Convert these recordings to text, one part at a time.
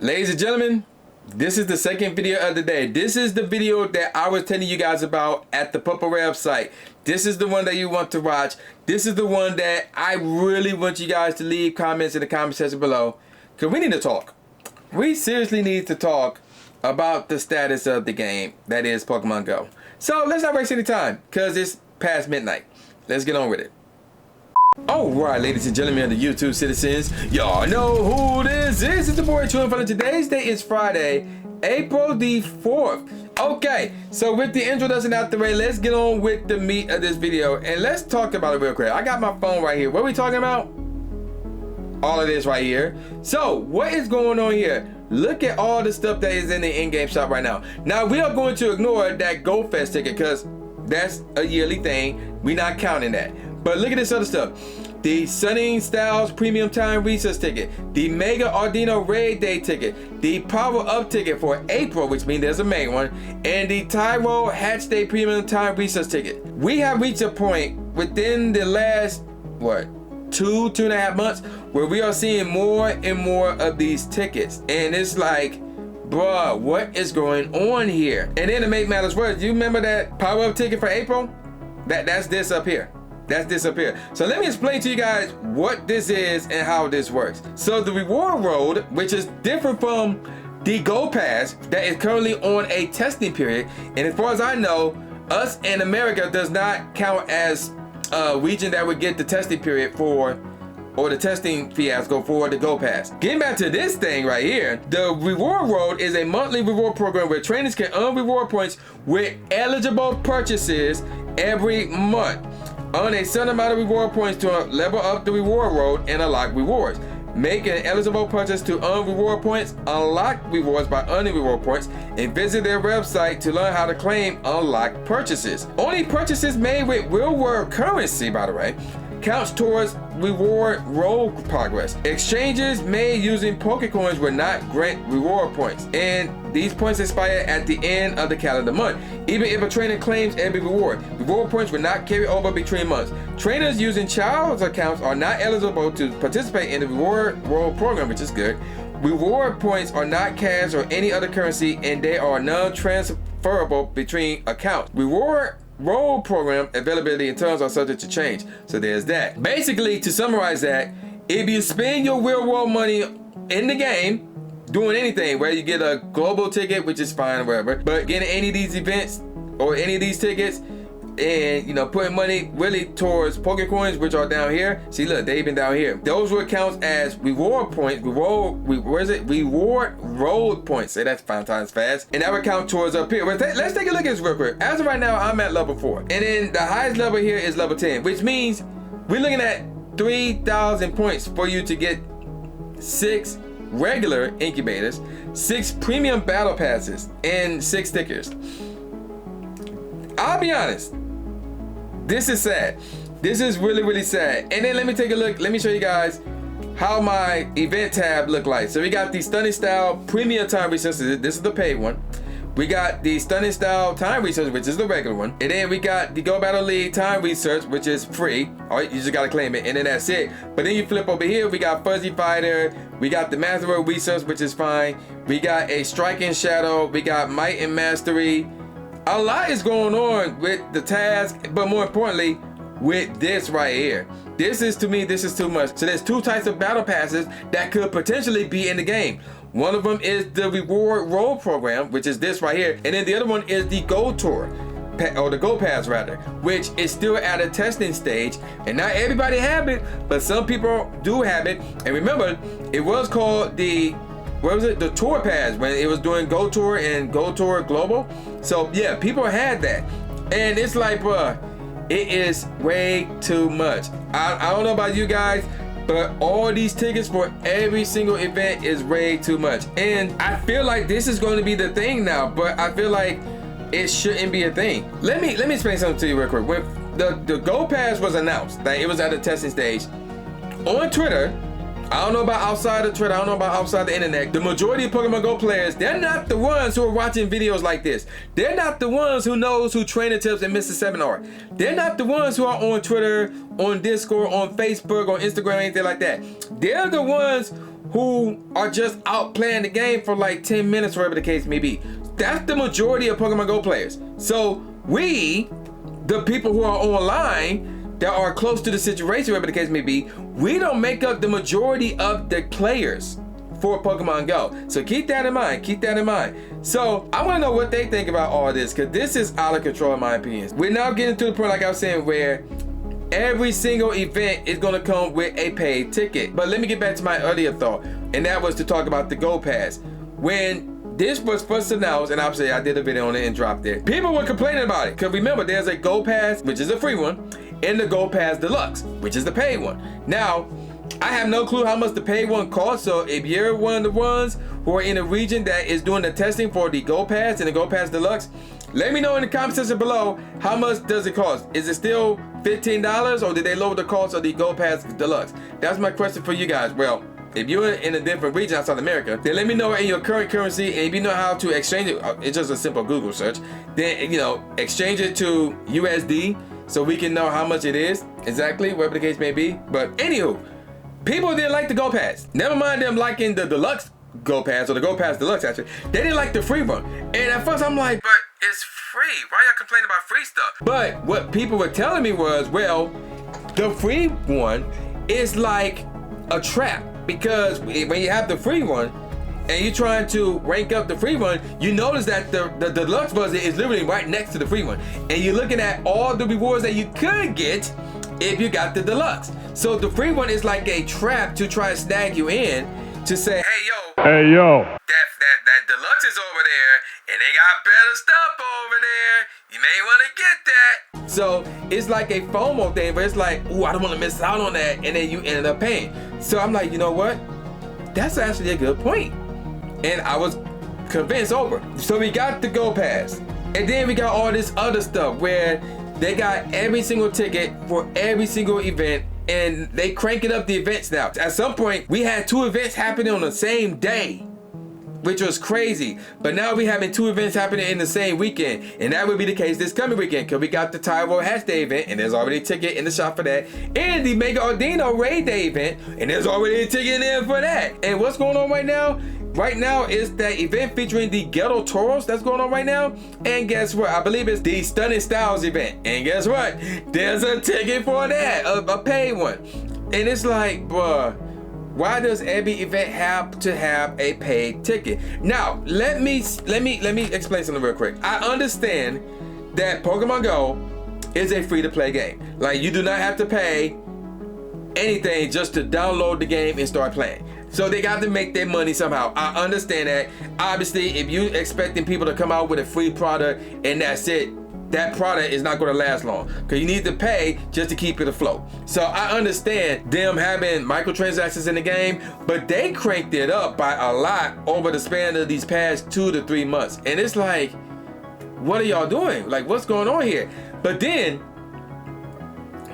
Ladies and gentlemen, this is the second video of the day. This is the video that I was telling you guys about at the Purple website. This is the one that you want to watch. This is the one that I really want you guys to leave comments in the comment section below. Because we need to talk. We seriously need to talk about the status of the game that is Pokemon Go. So let's not waste any time because it's past midnight. Let's get on with it. Alright, ladies and gentlemen of the YouTube citizens, y'all know who this is. It's the boy Inferno. Today's day is Friday, April the 4th. Okay, so with the introduction out the way, let's get on with the meat of this video and let's talk about it real quick. I got my phone right here. What are we talking about? All of this right here. So what is going on here? Look at all the stuff that is in the in-game shop right now. Now we are going to ignore that Go Fest ticket because that's a yearly thing. We're not counting that. But look at this other stuff. The Sunning Styles Premium Time Research ticket, the Mega Ardino Raid Day ticket, the Power Up ticket for April, which means there's a May one, and the Tyro Hatch Day Premium Time Research ticket. We have reached a point within the last, what, two and a half months where we are seeing more and more of these tickets. And it's like, bruh, what is going on here? And then to make matters worse, you remember that Power Up ticket for April? That's this up here. That's this up here. So let me explain to you guys what this is and how this works. So the reward road, which is different from the Go Pass that is currently on a testing period. And as far as I know, us in America does not count as a region that would get the testing period for, or the testing fiasco for the Go Pass. Getting back to this thing right here, the reward road is a monthly reward program where trainers can earn reward points with eligible purchases every month. Earn a certain amount of reward points to level up the reward road and unlock rewards. Make an eligible purchase to earn reward points, unlock rewards by earning reward points, and visit their website to learn how to claim unlocked purchases. Only purchases made with real world currency, by the way, counts towards reward road progress. Exchanges made using Pokecoins will not grant reward points, and these points expire at the end of the calendar month. Even if a trainer claims every reward points will not carry over between months. Trainers using child's accounts are not eligible to participate in the reward road program, which is good. Reward points are not cash or any other currency, and they are non-transferable between accounts. Reward road program availability and terms are subject to change. So there's that. Basically, to summarize that, if you spend your real world money in the game doing anything, whether you get a global ticket, which is fine or whatever, but getting any of these events or any of these tickets and, you know, putting money really towards Pokecoins, which are down here. See, look, they even down here. Those will count as reward points. Reward road points. Say that's 5 times fast. And that would count towards up here. Let's take a look at this real quick. As of right now, I'm at level 4. And then the highest level here is level 10, which means we're looking at 3,000 points for you to get 6 regular incubators, 6 premium battle passes, and 6 stickers. I'll be honest, this is sad. This is really, really sad. And then let me take a look. Let me show you guys how my event tab look like. So we got the Stunning Style Premium Time Resources. This is the paid one. We got the Stunning Style Time Research, which is the regular one. And then we got the Go Battle League Time Research, which is free. All right, you just gotta claim it, and then that's it. But then you flip over here, we got Fuzzy Fighter, we got the Master World Research, which is fine. We got a Striking Shadow, we got Might and Mastery. A lot is going on with the task, but more importantly, with this right here. This is, to me, this is too much. So there's 2 types of battle passes that could potentially be in the game. One of them is the reward road program, which is this right here. And then the other one is the Go Tour, or the Go Pass rather, which is still at a testing stage. And not everybody have it, but some people do have it. And remember, it was called the, what was it? The Tour Pass, when it was doing Go Tour and Go Tour Global. So yeah, people had that. And it's like, bruh, it is way too much. I don't know about you guys, but all these tickets for every single event is way too much. And I feel like this is going to be the thing now, but I feel like it shouldn't be a thing. Let me explain something to you real quick. When the Go Pass was announced, that it was at the testing stage, on Twitter, I don't know about outside of Twitter, I don't know about outside the internet, the majority of Pokemon Go players, they're not the ones who are watching videos like this. They're not the ones who knows who Trainer Tips and Mr. 7 are. They're not the ones who are on Twitter, on Discord, on Facebook, on Instagram, anything like that. They're the ones who are just out playing the game for like 10 minutes, whatever the case may be. That's the majority of Pokemon Go players. So we, the people who are online that are close to the situation, whatever the case may be, we don't make up the majority of the players for Pokemon Go. So keep that in mind, keep that in mind. So I wanna know what they think about all this, because this is out of control in my opinion. We're now getting to the point, like I was saying, where every single event is gonna come with a paid ticket. But let me get back to my earlier thought, and that was to talk about the Go Pass. When this was first announced, and obviously I did a video on it and dropped it, people were complaining about it. Because remember, there's a Go Pass, which is a free one, and the Go Pass Deluxe, which is the paid one. Now, I have no clue how much the paid one costs, so if you're one of the ones who are in a region that is doing the testing for the Go Pass and the Go Pass Deluxe, let me know in the comment section below, how much does it cost? Is it still $15, or did they lower the cost of the Go Pass Deluxe? That's my question for you guys. Well, if you're in a different region outside America, then let me know in your current currency, and if you know how to exchange it, it's just a simple Google search, then, you know, exchange it to USD so we can know how much it is exactly, whatever the case may be. But anywho, people didn't like the Go Pass. Never mind them liking the Deluxe Go Pass, or the Go Pass Deluxe actually. They didn't like the free one. And at first I'm like, but it's free. Why y'all complaining about free stuff? But what people were telling me was, well, the free one is like a trap. Because when you have the free one, and you're trying to rank up the free one, you notice that the Deluxe buzzer is literally right next to the free one. And you're looking at all the rewards that you could get if you got the Deluxe. So the free one is like a trap to try to snag you in to say, hey yo, that Deluxe is over there, and they got better stuff over there. You may want to get that. So it's like a FOMO thing, but it's like, ooh, I don't want to miss out on that, and then you end up paying. So I'm like, you know what? That's actually a good point. And I was convinced over. So we got the Go Pass, and then we got all this other stuff where they got every single ticket for every single event, and they cranking up the events now. At some point, we had 2 events happening on the same day, which was crazy. But now we having 2 events happening in the same weekend, and that would be the case this coming weekend, because we got the Tyro Hatch Day event, and there's already a ticket in the shop for that, and the Mega Ordino Raid Day event, and there's already a ticket in for that. And what's going on right now? Right now is that event featuring the Ghetto Toros that's going on right now. And guess what? I believe it's the Stunning Styles event. And guess what? There's a ticket for that, a paid one. And it's like, bruh, why does every event have to have a paid ticket? Now, let me explain something real quick. I understand that Pokemon Go is a free-to-play game. Like, you do not have to pay anything just to download the game and start playing. So they got to make their money somehow. I understand that. Obviously, if you're expecting people to come out with a free product and that's it, that product is not going to last long, because you need to pay just to keep it afloat. So I understand them having microtransactions in the game, but they cranked it up by a lot over the span of these past 2 to 3 months. And it's like, what are y'all doing? Like, what's going on here? But then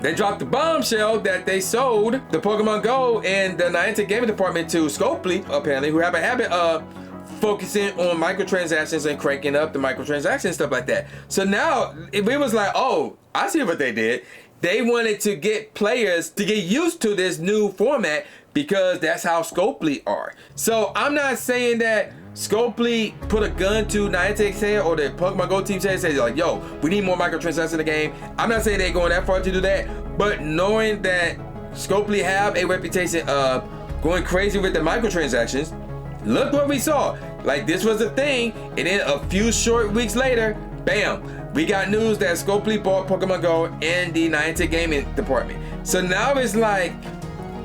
they dropped the bombshell that they sold the Pokemon Go and the Niantic gaming department to Scopely, apparently, who have a habit of focusing on microtransactions and cranking up the microtransactions and stuff like that. So now it was like, oh, I see what they did. They wanted to get players to get used to this new format, because that's how Scopely are. So I'm not saying that Scopely put a gun to Niantic's head, or the Pokemon Go team says like, yo, we need more microtransactions in the game. I'm not saying they're going that far to do that, but knowing that Scopely have a reputation of going crazy with the microtransactions, look what we saw. Like, this was a thing, and then a few short weeks later, bam, we got news that Scopely bought Pokemon Go and the Niantic gaming department. So now it's like,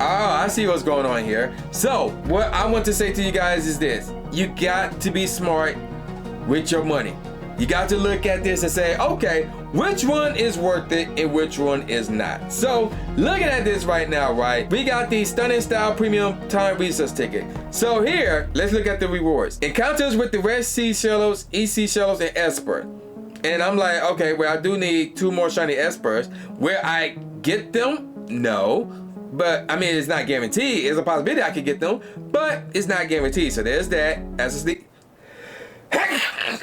oh, I see what's going on here. So what I want to say to you guys is this: you got to be smart with your money. You got to look at this and say, okay, which one is worth it and which one is not. So looking at this right now, right, we got the Stunning Style Premium Time Research ticket. So here, let's look at the rewards. Encounters with the Red Sea Shellos, EC Shellos, and Esper. And I'm like, okay, well, I do need 2 more shiny Espers. Where I get them? No. But I mean, it's not guaranteed. It's a possibility I could get them, but it's not guaranteed. So there's that. As a sneak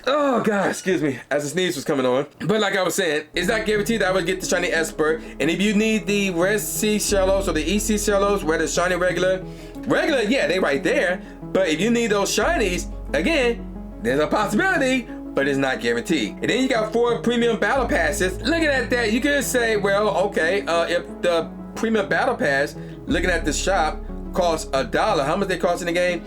Oh God, excuse me, as the sneeze was coming on. But like I was saying, it's not guaranteed that I would get the shiny Esper. And if you need the Red Sea Shellos or the EC Shellos, where the shiny regular, yeah, they right there. But if you need those shinies, again, there's a possibility, but it's not guaranteed. And then you got 4 premium battle passes. Looking at that, you could say, well, okay, if the premium battle pass, looking at the shop, costs $1, how much they cost in the game?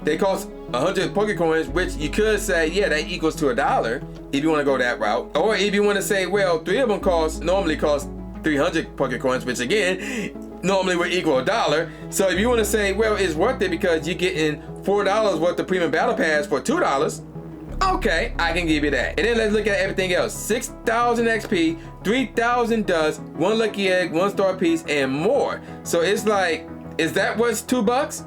They cost 100 Pokecoins, which you could say, yeah, that equals to $1 if you want to go that route. Or if you want to say, well, 3 of them normally cost 300 Pokecoins, which again, normally would equal $1. So if you want to say, well, it's worth it because you're getting $4 worth of premium battle pass for $2, okay, I can give you that. And then let's look at everything else. 6,000 XP, 3,000 dust, 1 lucky egg, 1 star piece, and more. So it's like, is that what's $2?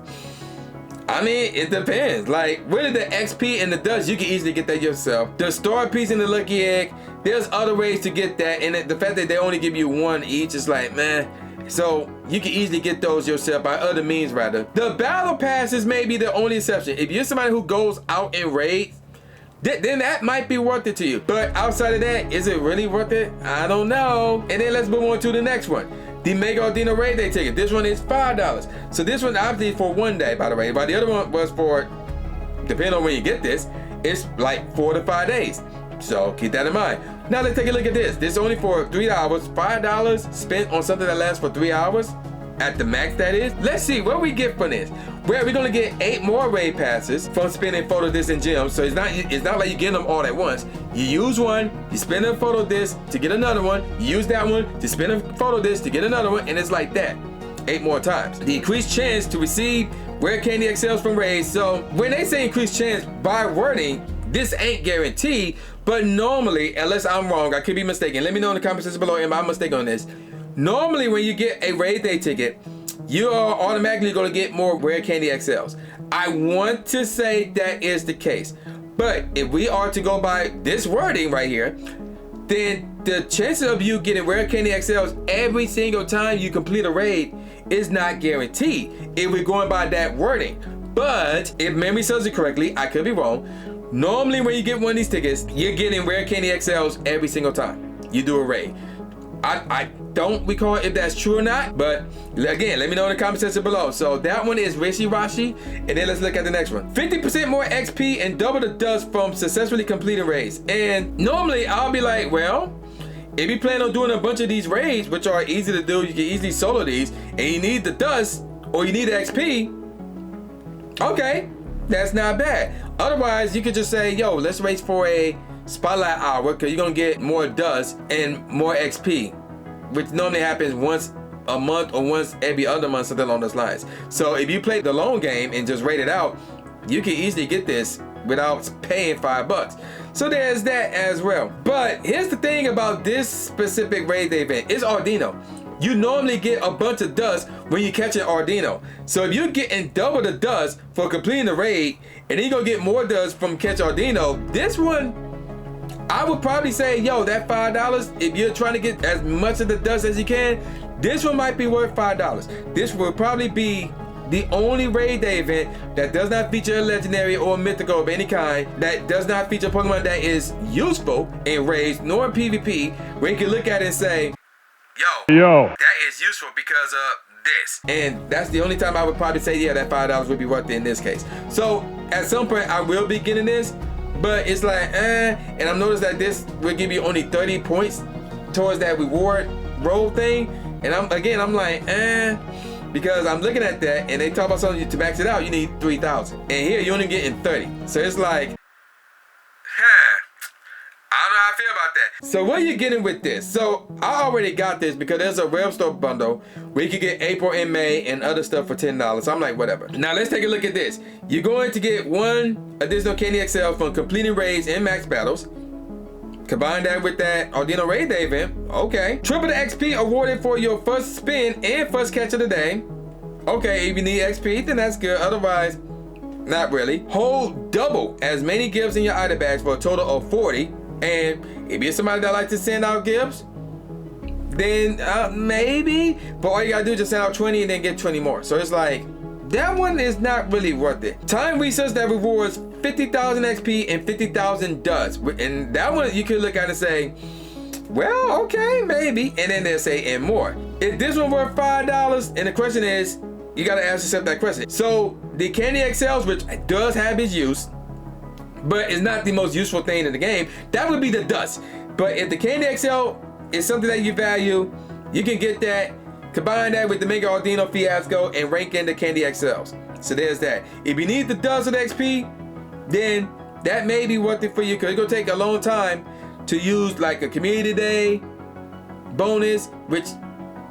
I mean, it depends. Like, with the XP and the dust, you can easily get that yourself. The star piece and the lucky egg, there's other ways to get that. And the fact that they only give you 1 each is like, man. So you can easily get those yourself by other means, rather. The battle passes may be the only exception. If you're somebody who goes out and raids, then that might be worth it to you. But outside of that, is it really worth it? I don't know. And then let's move on to the next one. The Mega Audino Raid Day ticket. This one is $5. So this one obviously for 1 day, by the way. But the other one was for, depending on when you get this, it's like 4 to 5 days. So keep that in mind. Now let's take a look at this. This is only for $3. $5 spent on something that lasts for 3 hours. At the max, that is. Let's see what we get from this. Well, we're gonna get 8 more raid passes from spending photo disc and gems. So it's not like you get them all at once. You use one, you spend a photo disc to get another one, you use that one to spend a photo disc to get another one, and it's like that 8 more times. The increased chance to receive rare candy XLs from raids. So when they say increased chance by wording, this ain't guaranteed, but normally, unless I'm wrong, I could be mistaken. Let me know in the comments section below, am I mistaken on this? Normally, when you get a raid day ticket, you are automatically going to get more rare candy XLs. I want to say that is the case. But if we are to go by this wording right here, then the chances of you getting rare candy XLs every single time you complete a raid is not guaranteed if we're going by that wording. But if memory serves it correctly, I could be wrong. Normally, when you get one of these tickets, you're getting rare candy XLs every single time you do a raid. I don't recall if that's true or not, but again, let me know in the comment section below. So that one is wishy-washy, and then let's look at the next one. 50% more XP and double the dust from successfully completing raids. And normally I'll be like, well, if you plan on doing a bunch of these raids, which are easy to do, you can easily solo these, and you need the dust or you need the XP, okay, that's not bad. Otherwise, you could just say, yo, let's race for a spotlight hour, because you're gonna get more dust and more XP, which normally happens once a month or once every other month, something along those lines. So if you play the long game and just rate it out, you can easily get this without paying $5. So there's that as well. But here's the thing about this specific raid day event, it's Audino. You normally get a bunch of dust when you catch an Audino. So if you're getting double the dust for completing the raid, and then you're gonna get more dust from catch Audino, this one, I would probably say, yo, that $5, if you're trying to get as much of the dust as you can, this one might be worth $5. This will probably be the only raid day event that does not feature a legendary or mythical of any kind, that does not feature Pokemon that is useful in raids nor in PvP, where you can look at it and say, yo, that is useful because of this. And that's the only time I would probably say, yeah, that $5 would be worth it in this case. So at some point I will be getting this, but it's like, and I've noticed that this will give you only 30 points towards that reward roll thing. And I'm like, because I'm looking at that and they talk about something to max it out, you need 3,000. And here you're only getting 30. So it's like, I don't know how I feel about that. So what are you getting with this? So I already got this because there's a Rev Store bundle where you can get April and May and other stuff for $10. So I'm like, whatever. Now let's take a look at this. You're going to get 1 additional Candy XL from completing raids and max battles. Combine that with that Audino Raid Day event. Okay. Triple the XP awarded for your first spin and first catch of the day. Okay, if you need XP, then that's good. Otherwise, not really. Hold double as many gifts in your item bags for a total of 40. And if you're somebody that likes to send out gifts, then maybe. But all you gotta do is just send out 20 and then get 20 more. So it's like, that one is not really worth it. Time research that rewards 50,000 XP and 50,000 dust. And that one you could look at and say, well, okay, maybe. And then they'll say, and more. If this one worth $5, and the question is, you gotta ask yourself that question. So the Candy XLs, which does have its use, but it's not the most useful thing in the game, that would be the dust. But if the Candy XL is something that you value, you can get that, combine that with the Mega Audino Fiasco, and rank in the Candy XLs. So there's that. If you need the dust of the XP, then that may be worth it for you, because it's gonna take a long time to use like a community day bonus, which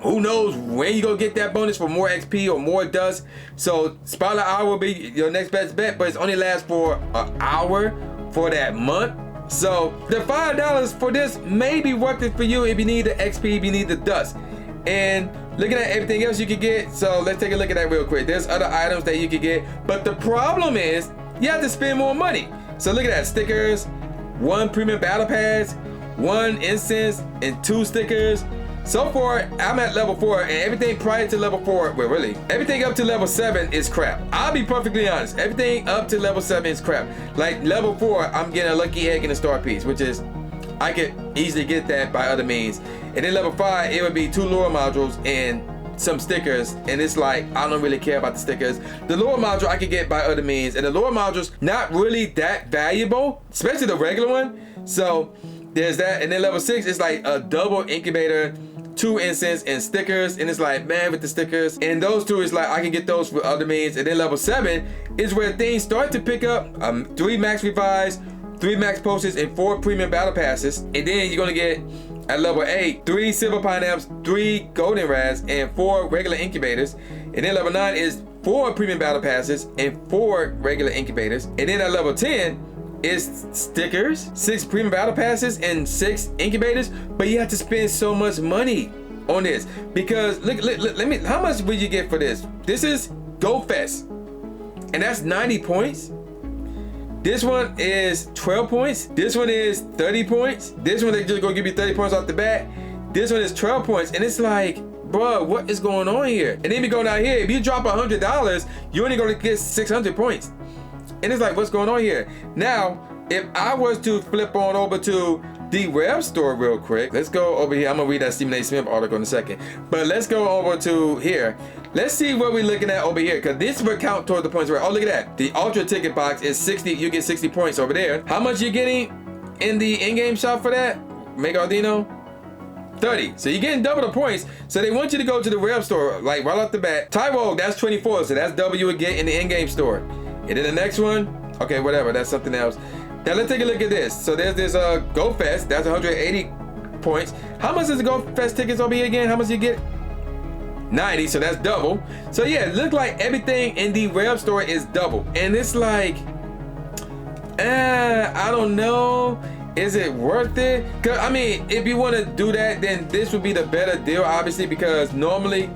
who knows when you gonna get that bonus for more XP or more dust. So Spotlight Hour will be your next best bet, but it's only lasts for an hour for that month. So the $5 for this may be worth it for you if you need the XP, if you need the dust. And looking at everything else you could get, so let's take a look at that real quick. There's other items that you could get, but the problem is you have to spend more money. So look at that, stickers, 1 premium battle pass, 1 incense, and 2 stickers. So far, I'm at level 4, and everything prior to level 4, well really, everything up to level 7 is crap. I'll be perfectly honest, everything up to level 7 is crap. Like level 4, I'm getting a lucky egg and a star piece, which is, I could easily get that by other means. And then level 5, it would be 2 lure modules and some stickers, and it's like, I don't really care about the stickers. The lure module I could get by other means, and the lure module's not really that valuable, especially the regular one. So there's that. And then level 6 is like a double incubator, 2 incense, and stickers. And it's like, man, with the stickers. And those 2 is like, I can get those with other means. And then level 7 is where things start to pick up. 3 max revives, 3 max potions, and 4 premium battle passes. And then you're gonna get, at level 8, 3 silver pineapples, 3 golden rads, and 4 regular incubators. And then level 9 is 4 premium battle passes and 4 regular incubators. And then at level 10 is stickers, 6 premium battle passes, and 6 incubators. But you have to spend so much money on this, because look, let me, how much will you get for this? This is Go Fest, and that's 90 points. This one is 12 points. This one is 30 points. This one, they just gonna give you 30 points off the bat. This one is 12 points. And it's like, bro, what is going on here? And then we go down here, if you drop $100, you're only gonna get 600 points. And it's like, what's going on here? Now, if I was to flip on over to the web store real quick, let's go over here. I'm gonna read that Stephen A. Smith article in a second. But let's go over to here. Let's see what we're looking at over here, because this will count towards the points where, oh, look at that. The Ultra Ticket Box is 60, you get 60 points over there. How much you getting in the in-game shop for that? Mega Audino? 30. So you're getting double the points. So they want you to go to the web store, like right off the bat. Tyrone, that's 24, so that's double you would get in the in-game store. And then the next one, okay, whatever, that's something else. Now let's take a look at this. So there's this Go Fest, that's 180 points. How much is the Go Fest tickets over here again? How much you get? 90, so that's double. So yeah, it looks like everything in the web store is double. And it's like, I don't know. Is it worth it? Cause I mean, if you want to do that, then this would be the better deal, obviously, because normally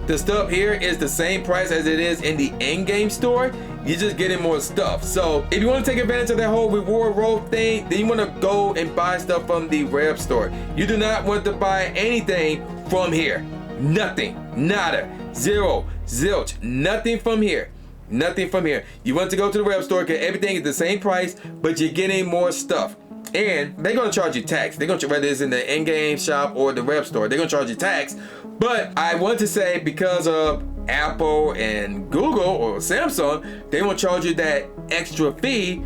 the stuff here is the same price as it is in the in-game store. You're just getting more stuff. So if you want to take advantage of that whole reward roll thing, then you want to go and buy stuff from the web store. You do not want to buy anything from here. Nothing, nada, zero, zilch, nothing from here. Nothing from here. You want to go to the web store, because everything is the same price, but you're getting more stuff. And they're gonna charge you tax. They're gonna, whether it's in the in-game shop or the web store, they're gonna charge you tax. But I want to say, because of Apple and Google or Samsung, they won't charge you that extra fee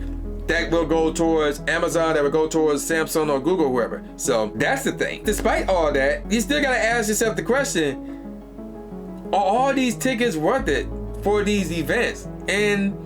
that will go towards Amazon, that will go towards Samsung or Google, whoever. So that's the thing. Despite all that, you still gotta ask yourself the question, are all these tickets worth it for these events? And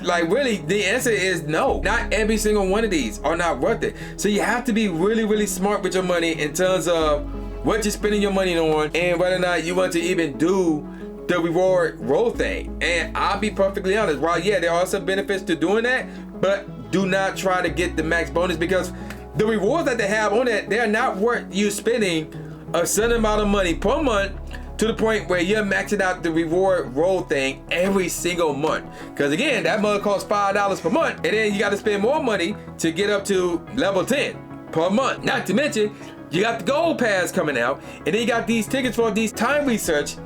like, really, the answer is no. Not every single one of these are not worth it. So you have to be really, really smart with your money in terms of what you're spending your money on, and whether or not you want to even do the reward roll thing. And I'll be perfectly honest, while yeah, there are some benefits to doing that, but do not try to get the max bonus, because the rewards that they have on that, they're not worth you spending a certain amount of money per month to the point where you're maxing out the reward roll thing every single month. Because again, that month costs $5 per month, and then you got to spend more money to get up to level 10 per month. Not to mention, you got the gold pass coming out, and then you got these tickets for these time research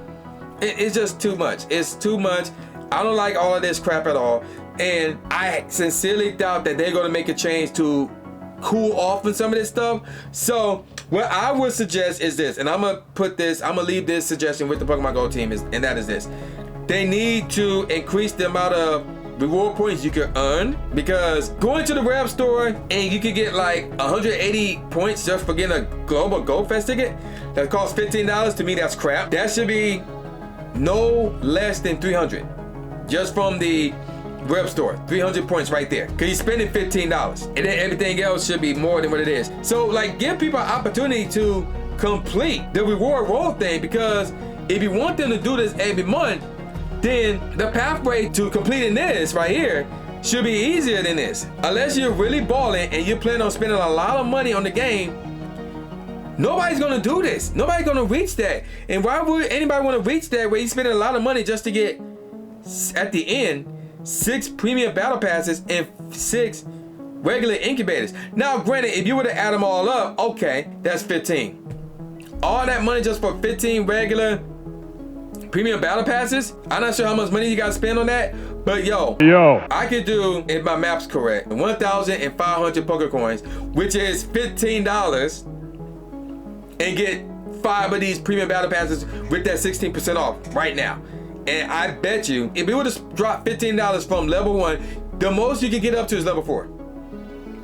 It's just too much. It's too much. I don't like all of this crap at all. And I sincerely doubt that they're going to make a change to cool off on some of this stuff. So what I would suggest is this, and I'm going to leave this suggestion with the Pokemon Go team, and that is this. They need to increase the amount of reward points you can earn, because going to the Rep store and you can get like 180 points just for getting a Global Go Fest ticket that costs $15, to me that's crap. That should be no less than 300 just from the Rep store. 300 points right there, because you're spending $15, and then everything else should be more than what it is. So like, give people an opportunity to complete the reward roll thing, because if you want them to do this every month, then the pathway to completing this right here should be easier than this. Unless you're really balling and you plan on spending a lot of money on the game, nobody's gonna do this. Nobody's gonna reach that. And why would anybody want to reach that where you're spending a lot of money just to get, at the end, 6 premium battle passes and 6 regular incubators? Now granted, if you were to add them all up, okay, that's 15. All that money just for 15 regular premium battle passes? I'm not sure how much money you gotta spend on that, but yo, I could do, if my map's correct, 1,500 Pokecoins, which is $15, and get 5 of these premium battle passes with that 16% off right now. And I bet you, if we were to drop $15 from level 1, the most you can get up to is level 4.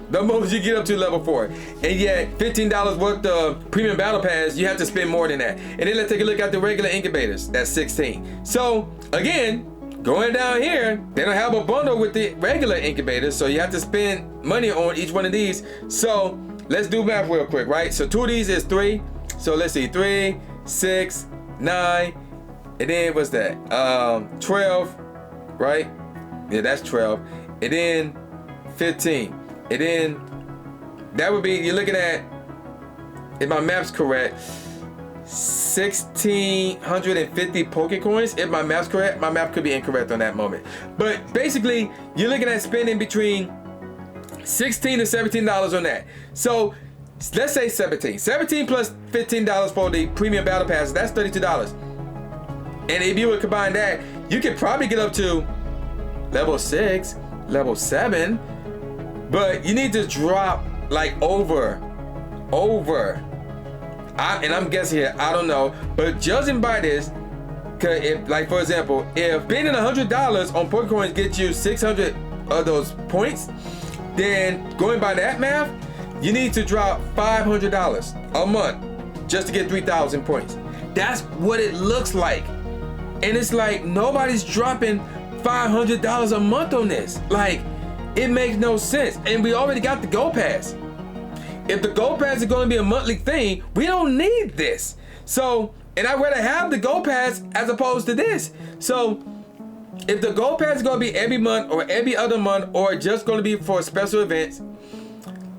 The most you get up to level 4. And yet, $15 worth of premium battle pass, you have to spend more than that. And then let's take a look at the regular incubators. That's 16. So, again, going down here, they don't have a bundle with the regular incubators, so you have to spend money on each one of these. So, let's do math real quick, right? So, 2 of these is 3. So, let's see, 3, 6, 9, and then what's that? 12, right? Yeah, that's 12. And then 15. And then that would be, you're looking at, if my math's correct, 1,650 Pokecoins. If my math's correct, my math could be incorrect on that moment. But basically, you're looking at spending between $16 to $17 on that. So let's say 17. 17 plus $15 for the premium battle pass, that's $32. And if you would combine that, you could probably get up to level 6, level 7. But you need to drop like over. And I'm guessing here, I don't know. But judging by this, cause if, like for example, if spending $100 on Pokecoins gets you 600 of those points, then going by that math, you need to drop $500 a month just to get 3,000 points. That's what it looks like. And it's like, nobody's dropping $500 a month on this. Like, it makes no sense. And we already got the Go Pass. If the Go Pass is going to be a monthly thing, we don't need this. So, and I'd rather have the Go Pass as opposed to this. So, if the Go Pass is going to be every month or every other month or just going to be for special events,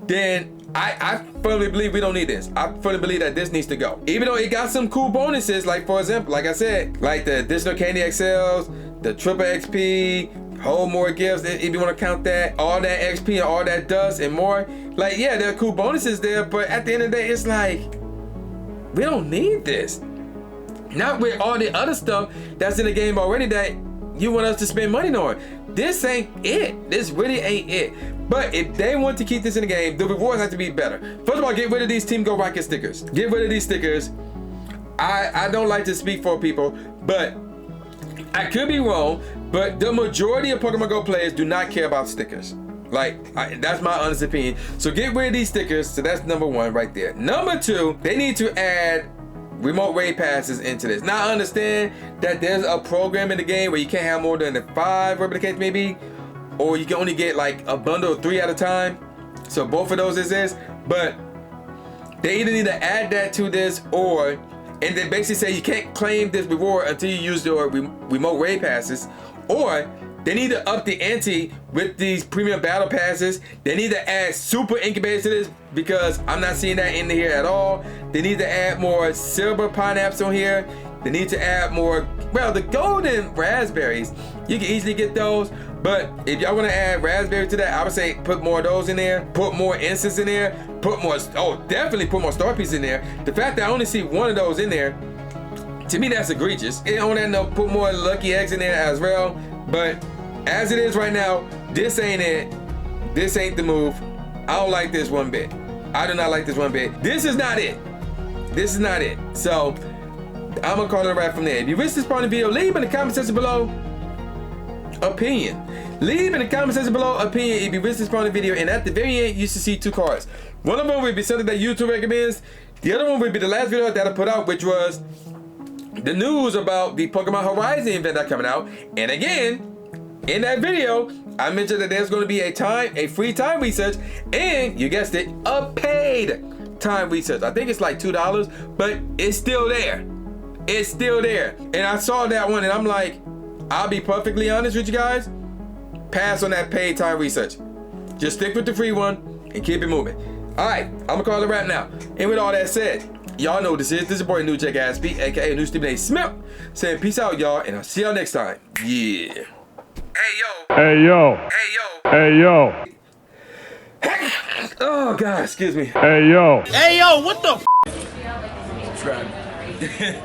then I firmly believe we don't need this. I firmly believe that this needs to go. Even though it got some cool bonuses, like for example, like I said, like the additional Candy XLs, the triple XP, hold more gifts, if you want to count that, all that XP and all that dust and more. Like, yeah, there are cool bonuses there, but at the end of the day, it's like, we don't need this. Not with all the other stuff that's in the game already that you want us to spend money on. This ain't it. This really ain't it. But if they want to keep this in the game, the rewards have to be better. First of all, get rid of these Team Go Rocket stickers. Get rid of these stickers. I don't like to speak for people, but I could be wrong, but the majority of Pokemon Go players do not care about stickers. Like, that's my honest opinion. So get rid of these stickers. So that's number 1 right there. Number 2, they need to add remote raid passes into this. Now I understand that there's a program in the game where you can't have more than 5, whatever the case may be, or you can only get like a bundle of 3 at a time. So both of those is this, but they either need to add that to this, or, and they basically say you can't claim this reward until you use your remote raid passes, or they need to up the ante with these premium battle passes. They need to add super incubators to this, because I'm not seeing that in here at all. They need to add more silver pineapples on here. They need to add more, well, the golden raspberries, you can easily get those. But if y'all want to add raspberry to that, I would say put more of those in there, put more incense in there, put more, definitely put more star pieces in there. The fact that I only see 1 of those in there, To me, that's egregious. And on that note, put more lucky eggs in there as well. But as it is right now, this ain't it. This ain't the move. I don't like this one bit. I do not like this one bit. This is not it. This is not it. So I'm gonna call it a wrap from there. If you wish this part of the video, leave in the comment section below opinion. Leave in the comment section below opinion if you wish this part of the video. And at the very end, you should see two cards. One of them will be something that YouTube recommends. The other one will be the last video that I put out, which was the news about the Pokemon Horizon event that's coming out. And again, in that video, I mentioned that there's going to be a free time research, and you guessed it, a paid time research. I think it's like $2, but it's still there. It's still there. And I saw that one, and I'm like, I'll be perfectly honest with you guys, pass on that paid time research. Just stick with the free one and keep it moving. All right, I'm gonna call it a wrap now. And with all that said, y'all know what this is. This is your boy New Jack Aspie, aka New Stephen A. Smith, saying peace out, y'all, and I'll see y'all next time. Yeah. Hey yo. Hey yo. Hey yo. Hey yo. Oh God, excuse me. Hey yo. Hey yo, what the Subscribe.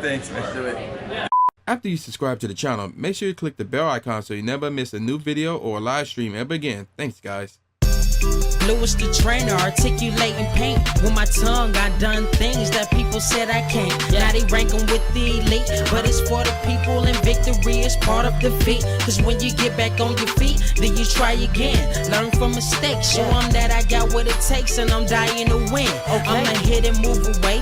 Thanks, man. Do it. After you subscribe to the channel, make sure you click the bell icon so you never miss a new video or a live stream ever again. Thanks, guys. Lewis the trainer, articulating paint. With my tongue, I done things that people said I can't. Now they rank 'em with the elite, but it's for the people, and victory is part of defeat. Cause when you get back on your feet, then you try again. Learn from mistakes, show 'em that I got what it takes, and I'm dying to win. I'ma hit and move away.